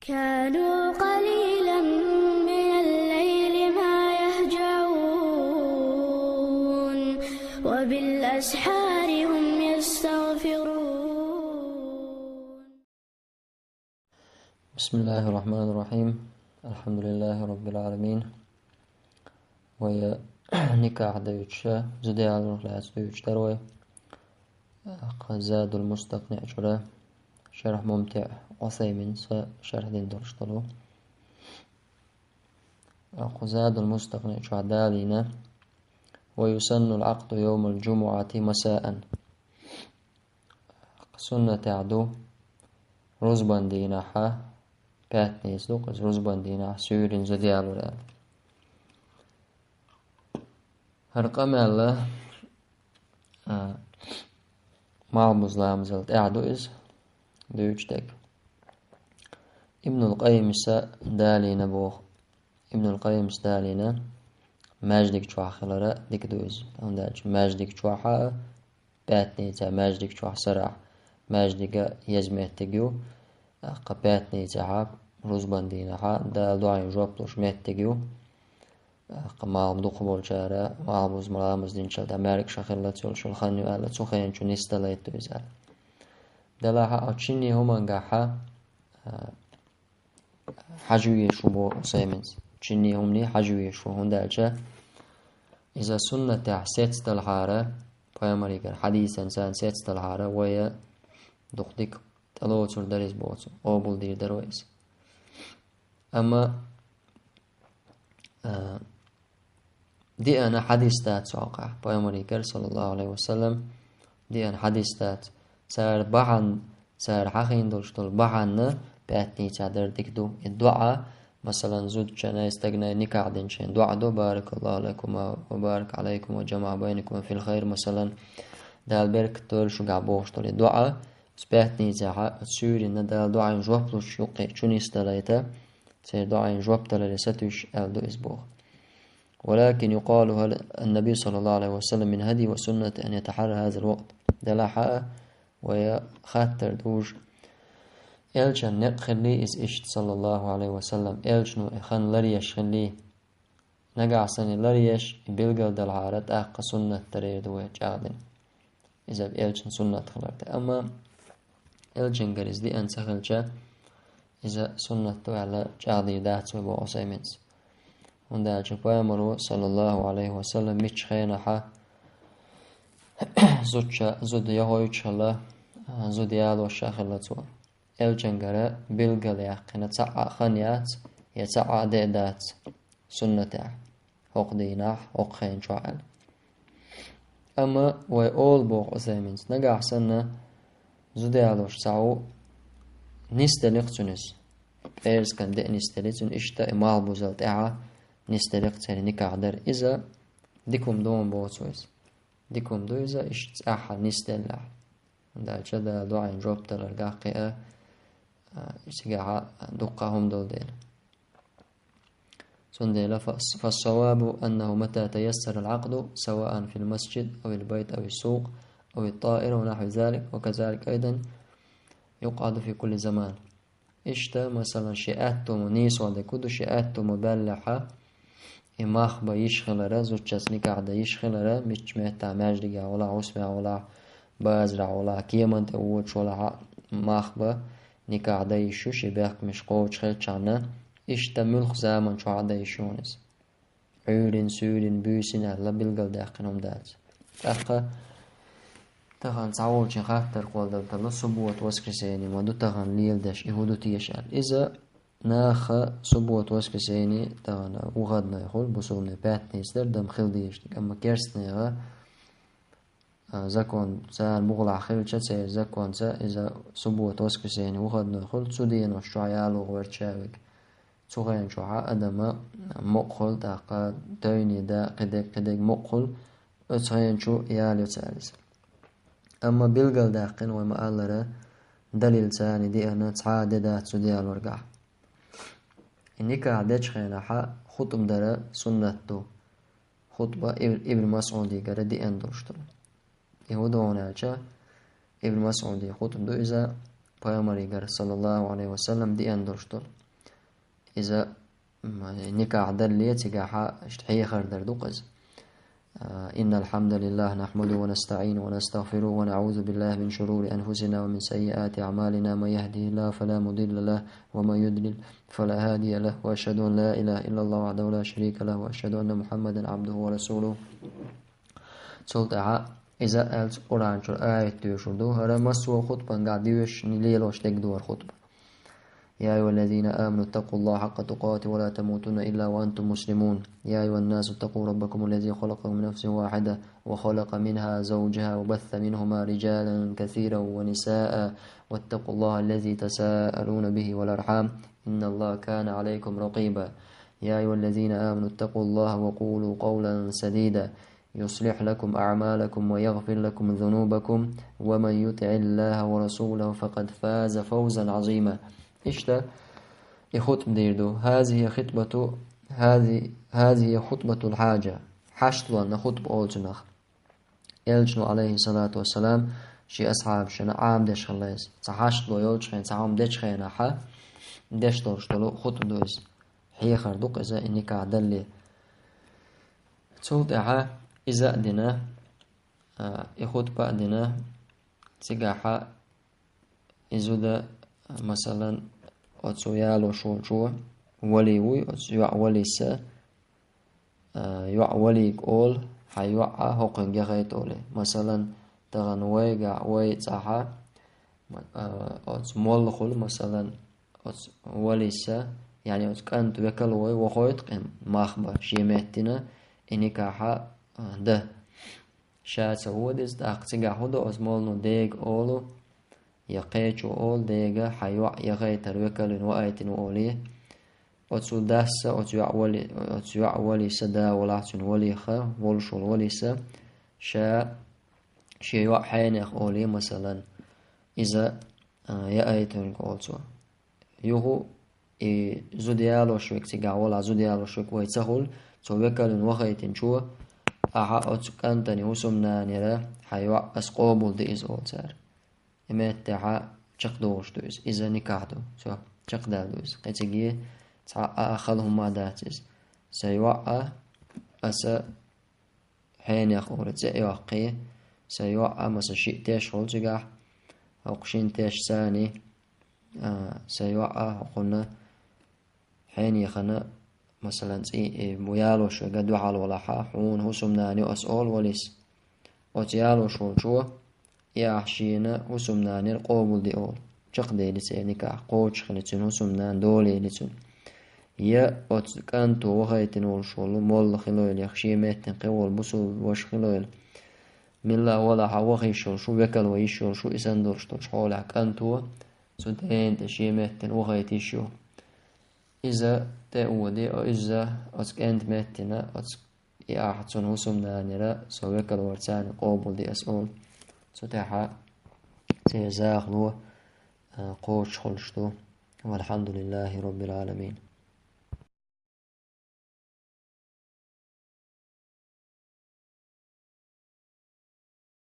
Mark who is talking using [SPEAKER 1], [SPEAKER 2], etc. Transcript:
[SPEAKER 1] كانوا قليلا من الليل ما يهجعون وبالأسحار هم يستغفرون.
[SPEAKER 2] بسم الله الرحمن الرحيم. الحمد لله رب العالمين. ويا نكاح ديوتشا زدي على الرحلات ديوتش دروي زاد المستقنع شرا شرح ممتع عثيمين شرح دين درشتلو زاد المستقنع شعدالينا ويسن العقد يوم الجمعة مساء سنة عدو رزبان ديناحا باتنيس دوقز رزبان ديناح سيورين زدي على الرحلات هرقم الله معبوز لامزلت اعدو إز دوجتك ابن القيم دالينا بوخ ابن القيم دالينا ماجدك شوح خلرا ديك دوز عندك ماجدك شوحا باتنيتا ماجدك شوح سرع ماجدك يزمه تجيو قباتنيتا عاب رزبان دينا حا دال دعين جوابلوش ميت تجيو قمال مدو قبول جارا معبوز ملامز دين شلد امريك شخلت شل خانيو آلا تخين شو نستليت دوزال دلاها أتشيني همانجاحا حجوية شو بو سيمنز تشيني همني حجوية شو هندالجا إذا سنة سيت تلحارة بيامريكا حديث إنسان سيت تلحارة ويا دقدك تلوتر دريس بوتو قابل دير درويس أما دي أنا حديث تات سوقع بيامريكا صلى الله عليه وسلم دي أنا حديث تات سار بحن سار حقين دولشتول بحن بأتني تعدر ديكدو الدعاء مثلا زود جنا يستغنى نكاح دينشين دعاء دو بارك الله لكم وبارك عليكم وجمع بينكم في الخير مثلا دال بيرك تول شو قابوشتول الدعاء بأتني تعا تسوري إن دال دعاء جوابلوش يقي شوني استليتا سير دعاء جواب تلرستوش ألدو إسبوغ ولكن يقال هل النبي صلى الله عليه وسلم من هدي وسنة أن يتحرى هذا الوقت دلحاء ويا خاطر دوج إلشان نقخلي إز إشت صلى الله عليه وسلم إلشنو إخان لريش خلي نقع سني لريش بيلقل دلعارت أحق سنة ترير دوية جادن إذا بإلشن سنة خلقت أما إلشن قريز دي أنسى خلجة إذا سنة على جادي داتو بو أسيمنز وندا جبامرو صلى الله عليه وسلم ميش خينحا زود يهويش الله زود يالو شاخلتو الجنجرة بلغل يقين تسعى خنيات يتسعى ديدات سنة حق ديناح حق خين شعال أما ويقول بوغ أسيمنز نقع سنة زود يالوش سعو نستلقتنس إيرز كان دي نستلقتن إشتا إمال بوزلت إعا نستلقتن نكع در إذا ديكم دون بوتويز ديكم دو إذا إشت أحا نستلع دا جدا دعين جوب تلرقاقئة إسجاع دقهم دول ديل سنديلا فالصواب أنه متى تيسر العقد سواء في المسجد أو البيت أو السوق أو الطائرة ونحو ذلك وكذلك أيضا يقعد في كل زمان إشتا مثلا شئات منيس ودكود شئات مبلحة إماخ بيشخلرا زوجتس نكاعدة يشخلرا مش مهتا ماجدقا ولا عسمع ولا بازرع ولا كيمان تقوش ولا ماخ نكاح دايشو شباك مش قوش خلچانا إشتا ملخ زامن شو عدايشونس عيرين سورين بيسين أهلا بلغل داقنهم دات أخا تغان تعوشين خاطر قول دلتلا سبوة واسكسيني ودو تغان ليل داش إهودو تيشال إذا ناخا سبوة واسكسيني تغان وغادنا يقول بصولنا باتنيس در دم خل ديشتك أما كيرستنيغا زكون سان بغلع خلشة سير زكون سا إذا سبوة واسكسيني وخدنا خل سودين وشعيال وغورتشاوك سوغين شعا أدما مقخل تاقا تايني دا قدق مقخل أتغين شو ياليو تالس أما بلغل داقين وما ألرا دليل تاني دي أنا تعادي دات سوديال ورقع إنك عدتش خيناحا خطب دارا سنة خطبة ابن مسعودي قرا دي أندرشتل يهودون عجا ابن مسعود خطب دو إذا Peygamber sallallahu aleyhi ve sellem diyen duruştur. İza nikah derliye tigaha iştihiye khardar duqaz. إن الحمد لله نحمده ونستعينه ونستغفره ونعوذ بالله من شرور أنفسنا ومن سيئات أعمالنا من يهده الله فلا مضل له ومن يضلل فلا هادي له وأشهد أن لا إله إلا الله وحده لا شريك له وأشهد أن محمدا عبده ورسوله. Soltaha إذا ألت قرآن شر آية تيشردو هذا مسوا خطبا قاعد يوش نليل وش تقدور خطبة. يا أيها الذين آمنوا اتقوا الله حق تقاته ولا تموتن إلا وأنتم مسلمون. يا أيها الناس اتقوا ربكم الذي خلقكم من نفس واحدة وخلق منها زوجها وبث منهما رجالا كثيرا ونساء واتقوا الله الذي تساءلون به والأرحام إن الله كان عليكم رقيبا. يا أيها الذين آمنوا اتقوا الله وقولوا قولا سديدا يصلح لكم أعمالكم ويغفر لكم ذنوبكم ومن يطع الله ورسوله فقد فاز فوزا عظيما. İşte خطب ديردو هذه خطبة الحاجة حشد أن خطب أولجنخ يلجنو عليه الصلاة والسلام شي أصحاب شنا عام دش خلاص صحشت لو يلجخين صحام دش خينا حا دش دورشتلو خطب دوز هي خردوق إذا إنك عدل تصوت إذا دنا خطبة دنا تجاحا إذا مثلا أتسو يالو شو وليوي أتسو يعوليس يعوليك أول حيوعى هقن جغيت أولي مثلا تغنوي قعوي تاحا أتسو مولخل مثلا أتسو وليس يعني أتسو كانت وكالوي وخويت قم ماخبة شيمتنا إنكاحا ده شاعت وديس داقتيقا هدو أزمولنو ديق أولو يقيتشو أول ديغا حيوع يغيتر وكالين وآيتين وأوليه أتسو داسة أتسو يعولي سدا ولعتن وليخا ولشول وليسا شيوع حينيخ أوليه مثلا إذا يأيتين قولتو يوهو زوديالو شوك تيغا ولا زوديالو شوك ويتسهل تو وكالين وغيتين شو أحا أتسو كانتني وسمنا نرى حيوع أسقوبول دي إز أولتار إمتى چقدوش دوز إذا نكاحدو سو چقدال دوز قتيجي أخلهم ما داتز سيوقع أسا حين يخورت سيوقع سيوقع مسا شيء تيش خلجاح أو قشين تيش ثاني سيوقع قلنا حين يخنا مثلا ميالوش قدو على ولا حون هسمناني أسأل وليس وتيالوش شو يحشينا وسمنان القوبل دي أول شق دي لسينك قوش خلتن وسمنان دولي لتن يا أتكنتو وغيتن والشول مول خلويل يخشي ميتن قول بسول وش خلويل من لا ولا حوغي شول شو بكال ويشول شو إسندور شتو شحول كنتو سدين تشي ميتن وغيتي شو إذا تأودي أو إذا أتكنت ميتنا يأحسن وسمنان لا سو بكال ورسان قوبل دي أسول ستاحا سيزاغلو قوش خلشتو والحمد لله رب العالمين.